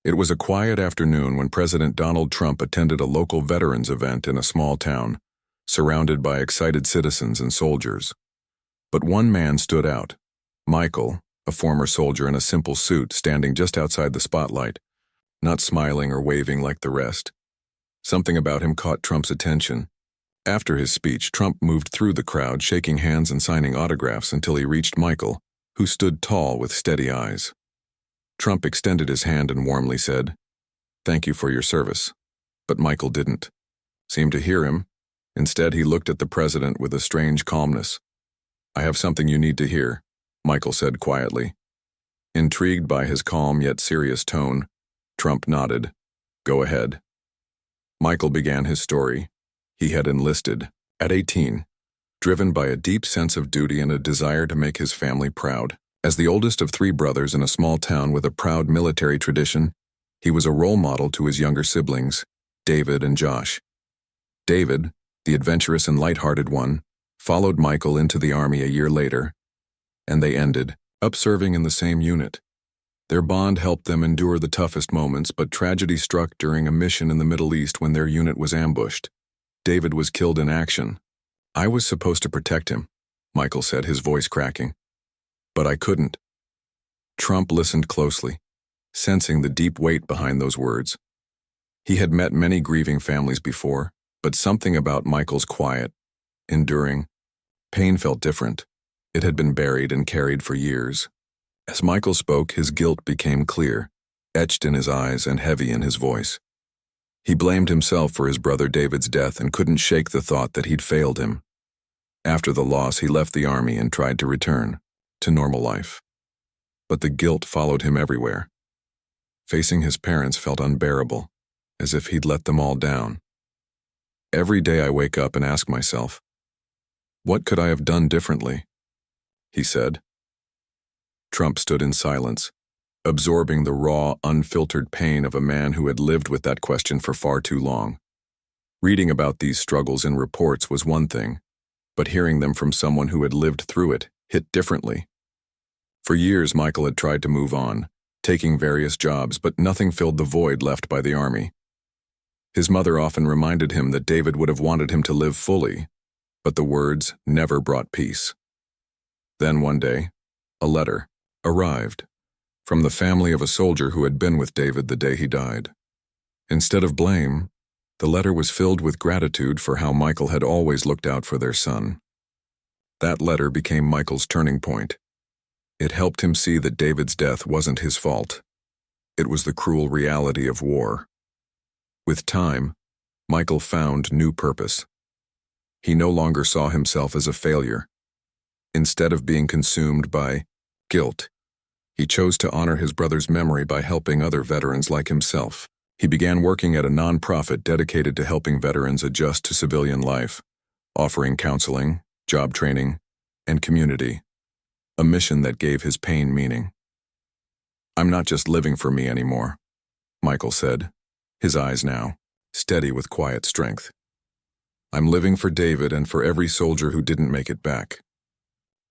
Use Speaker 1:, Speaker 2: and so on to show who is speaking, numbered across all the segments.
Speaker 1: It was a quiet afternoon when President Donald Trump attended a local veterans event in a small town, surrounded by excited citizens and soldiers. But one man stood out. Michael, a former soldier in a simple suit, standing just outside the spotlight, not smiling or waving like the rest. Something about him caught Trump's attention. After his speech, Trump moved through the crowd, shaking hands and signing autographs until he reached Michael, who stood tall with steady eyes. Trump extended his hand and warmly said, "Thank you for your service." But Michael didn't seem to hear him. Instead, he looked at the president with a strange calmness. "I have something you need to hear," Michael said quietly. Intrigued by his calm yet serious tone, Trump nodded. "Go ahead." Michael began his story. He had enlisted at 18, driven by a deep sense of duty and a desire to make his family proud. As the oldest of 3 brothers in a small town with a proud military tradition, he was a role model to his younger siblings, David and Josh. David, the adventurous and lighthearted one, followed Michael into the Army a year later, and they ended up serving in the same unit. Their bond helped them endure the toughest moments, but tragedy struck during a mission in the Middle East when their unit was ambushed. David was killed in action. "I was supposed to protect him," Michael said, his voice cracking. "But I couldn't." Trump listened closely, sensing the deep weight behind those words. He had met many grieving families before, but something about Michael's quiet, enduring pain felt different. It had been buried and carried for years. As Michael spoke, his guilt became clear, etched in his eyes and heavy in his voice. He blamed himself for his brother David's death and couldn't shake the thought that he'd failed him. After the loss, he left the Army and tried to return to normal life. But the guilt followed him everywhere. Facing his parents felt unbearable, as if he'd let them all down. "Every day I wake up and ask myself, what could I have done differently?" he said. Trump stood in silence, absorbing the raw, unfiltered pain of a man who had lived with that question for far too long. Reading about these struggles in reports was one thing, but hearing them from someone who had lived through it hit differently. For years, Michael had tried to move on, taking various jobs, but nothing filled the void left by the Army. His mother often reminded him that David would have wanted him to live fully, but the words never brought peace. Then one day, a letter arrived from the family of a soldier who had been with David the day he died. Instead of blame, the letter was filled with gratitude for how Michael had always looked out for their son. That letter became Michael's turning point. It helped him see that David's death wasn't his fault. It was the cruel reality of war. With time, Michael found new purpose. He no longer saw himself as a failure. Instead of being consumed by guilt, he chose to honor his brother's memory by helping other veterans like himself. He began working at a nonprofit dedicated to helping veterans adjust to civilian life, offering counseling, job training, and community, a mission that gave his pain meaning. "I'm not just living for me anymore," Michael said, his eyes now steady with quiet strength. "I'm living for David and for every soldier who didn't make it back."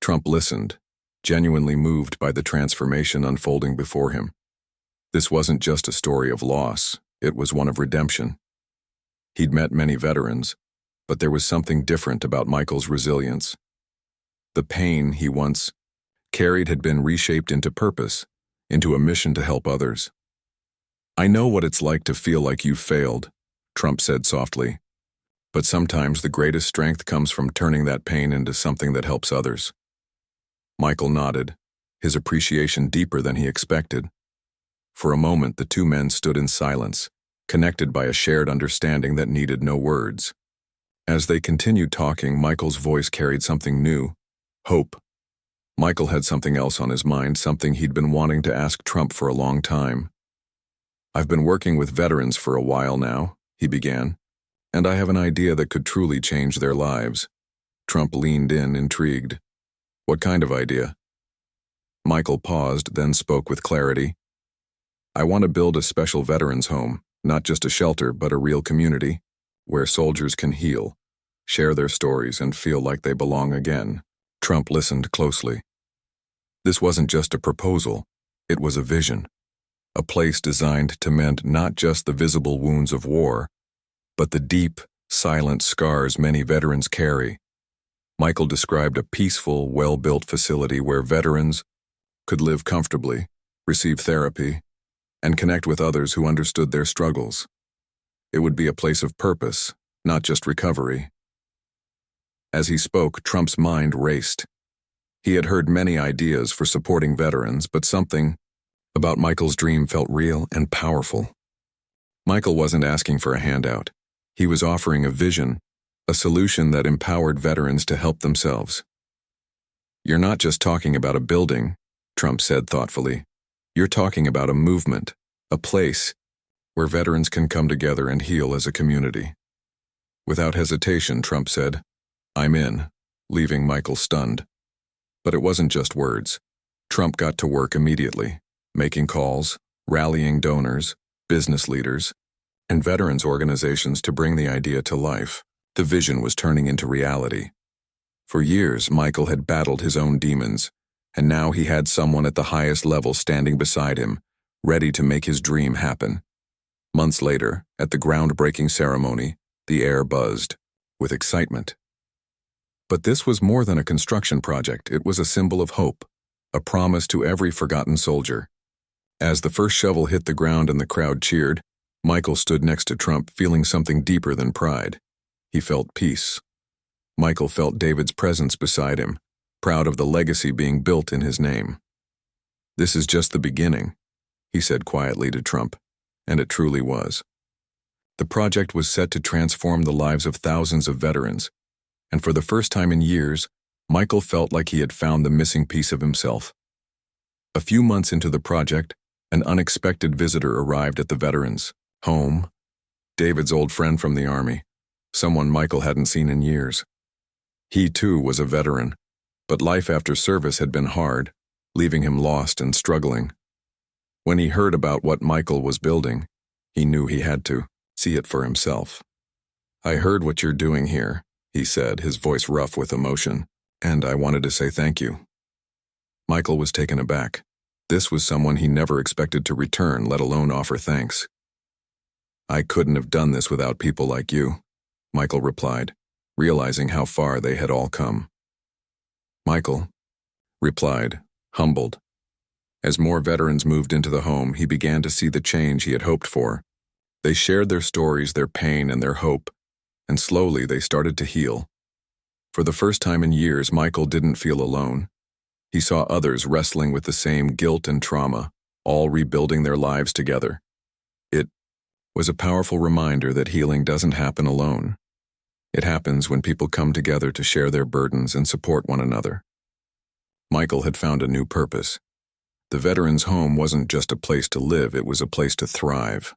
Speaker 1: Trump listened, genuinely moved by the transformation unfolding before him. This wasn't just a story of loss, it was one of redemption. He'd met many veterans, but there was something different about Michael's resilience. The pain he once carried had been reshaped into purpose, into a mission to help others. "I know what it's like to feel like you've failed," Trump said softly, "but sometimes the greatest strength comes from turning that pain into something that helps others." Michael nodded, his appreciation deeper than he expected. For a moment, the two men stood in silence, connected by a shared understanding that needed no words. As they continued talking, Michael's voice carried something new: hope. Michael had something else on his mind, something he'd been wanting to ask Trump for a long time. "I've been working with veterans for a while now," he began, "and I have an idea that could truly change their lives." Trump leaned in, intrigued. "What kind of idea?" Michael paused, then spoke with clarity. "I want to build a special veterans home, not just a shelter, but a real community, where soldiers can heal, share their stories, and feel like they belong again." Trump listened closely. This wasn't just a proposal, it was a vision. a place designed to mend not just the visible wounds of war, but the deep, silent scars many veterans carry. Michael described a peaceful, well-built facility where veterans could live comfortably, receive therapy, and connect with others who understood their struggles. It would be a place of purpose, not just recovery. As he spoke, Trump's mind raced. He had heard many ideas for supporting veterans, but something about Michael's dream felt real and powerful. Michael wasn't asking for a handout. He was offering a vision, a solution that empowered veterans to help themselves. "You're not just talking about a building," Trump said thoughtfully. "You're talking about a movement, a place where veterans can come together and heal as a community." Without hesitation, Trump said, "I'm in," leaving Michael stunned. But it wasn't just words. Trump got to work immediately, making calls, rallying donors, business leaders, and veterans organizations to bring the idea to life. The vision was turning into reality. For years, Michael had battled his own demons, and now he had someone at the highest level standing beside him, ready to make his dream happen. Months later, at the groundbreaking ceremony, the air buzzed with excitement. But this was more than a construction project. It was a symbol of hope, a promise to every forgotten soldier. As the first shovel hit the ground and the crowd cheered, Michael stood next to Trump, feeling something deeper than pride. He felt peace. Michael felt David's presence beside him, proud of the legacy being built in his name. "This is just the beginning," he said quietly to Trump, and it truly was. The project was set to transform the lives of thousands of veterans, and for the first time in years, Michael felt like he had found the missing piece of himself. A few months into the project, an unexpected visitor arrived at the veterans' home. David's old friend from the Army, someone Michael hadn't seen in years. He too was a veteran, but life after service had been hard, leaving him lost and struggling. When he heard about what Michael was building, he knew he had to see it for himself. "I heard what you're doing here," he said, his voice rough with emotion, "and I wanted to say thank you." Michael was taken aback. This was someone he never expected to return, let alone offer thanks. "I couldn't have done this without people like you," Michael replied, realizing how far they had all come. Michael replied, humbled. As more veterans moved into the home, he began to see the change he had hoped for. They shared their stories, their pain, and their hope, and slowly they started to heal. For the first time in years, Michael didn't feel alone. He saw others wrestling with the same guilt and trauma, all rebuilding their lives together. It was a powerful reminder that healing doesn't happen alone. It happens when people come together to share their burdens and support one another. Michael had found a new purpose. The veterans' home wasn't just a place to live, it was a place to thrive.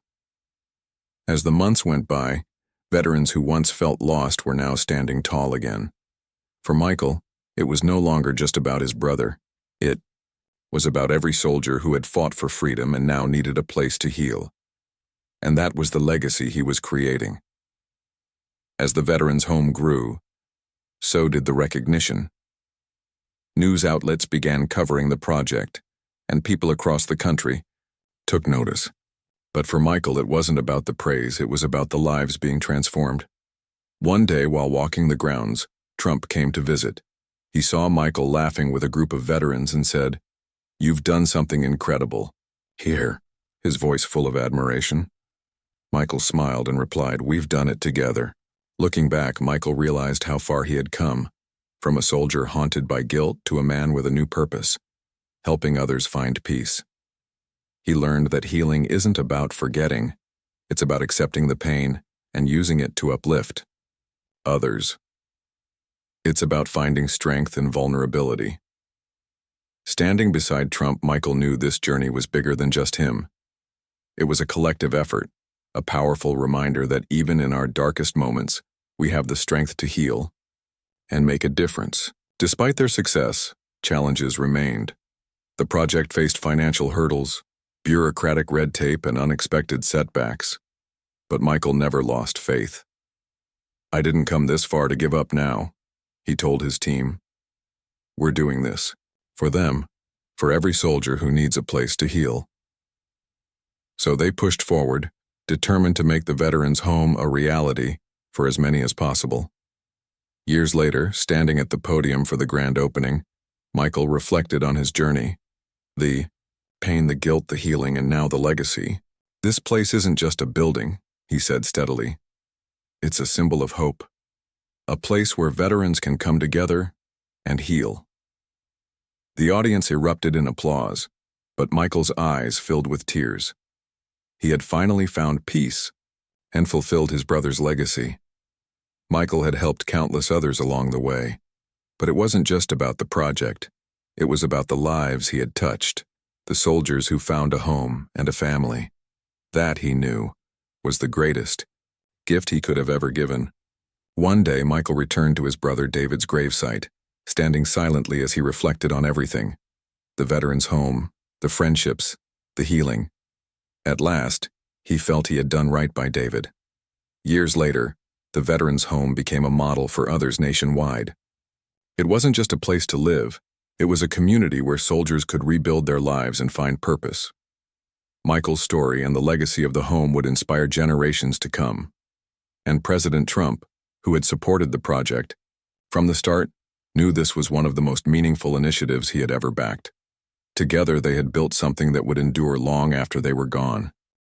Speaker 1: As the months went by, veterans who once felt lost were now standing tall again. For Michael, it was no longer just about his brother. It was about every soldier who had fought for freedom and now needed a place to heal. And that was the legacy he was creating. As the veterans' home grew, so did the recognition. News outlets began covering the project, and people across the country took notice. But for Michael, it wasn't about the praise, it was about the lives being transformed. One day, while walking the grounds, Trump came to visit. He saw Michael laughing with a group of veterans and said, "You've done something incredible. Here," his voice full of admiration. Michael smiled and replied, "We've done it together." Looking back, Michael realized how far he had come, from a soldier haunted by guilt to a man with a new purpose, helping others find peace. He learned that healing isn't about forgetting, it's about accepting the pain and using it to uplift others. It's about finding strength in vulnerability. Standing beside Trump, Michael knew this journey was bigger than just him. It was a collective effort, a powerful reminder that even in our darkest moments, we have the strength to heal and make a difference. Despite their success, challenges remained. The project faced financial hurdles, bureaucratic red tape, and unexpected setbacks. But Michael never lost faith. "I didn't come this far to give up now," he told his team. "We're doing this for them, for every soldier who needs a place to heal." So they pushed forward, determined to make the veterans' home a reality for as many as possible. Years later, standing at the podium for the grand opening, Michael reflected on his journey. The pain, the guilt, the healing, and now the legacy. This place isn't just a building, he said steadily. It's a symbol of hope. A place where veterans can come together and heal. The audience erupted in applause, but Michael's eyes filled with tears. He had finally found peace and fulfilled his brother's legacy. Michael had helped countless others along the way, but it wasn't just about the project. It was about the lives he had touched, the soldiers who found a home and a family. That, he knew, was the greatest gift he could have ever given. One day, Michael returned to his brother David's gravesite, standing silently as he reflected on everything: the veteran's home, the friendships, the healing. At last, he felt he had done right by David. Years later, the veteran's home became a model for others nationwide. It wasn't just a place to live, it was a community where soldiers could rebuild their lives and find purpose. Michael's story and the legacy of the home would inspire generations to come. And President Trump, who had supported the project from the start, knew this was one of the most meaningful initiatives he had ever backed. Together, they had built something that would endure long after they were gone.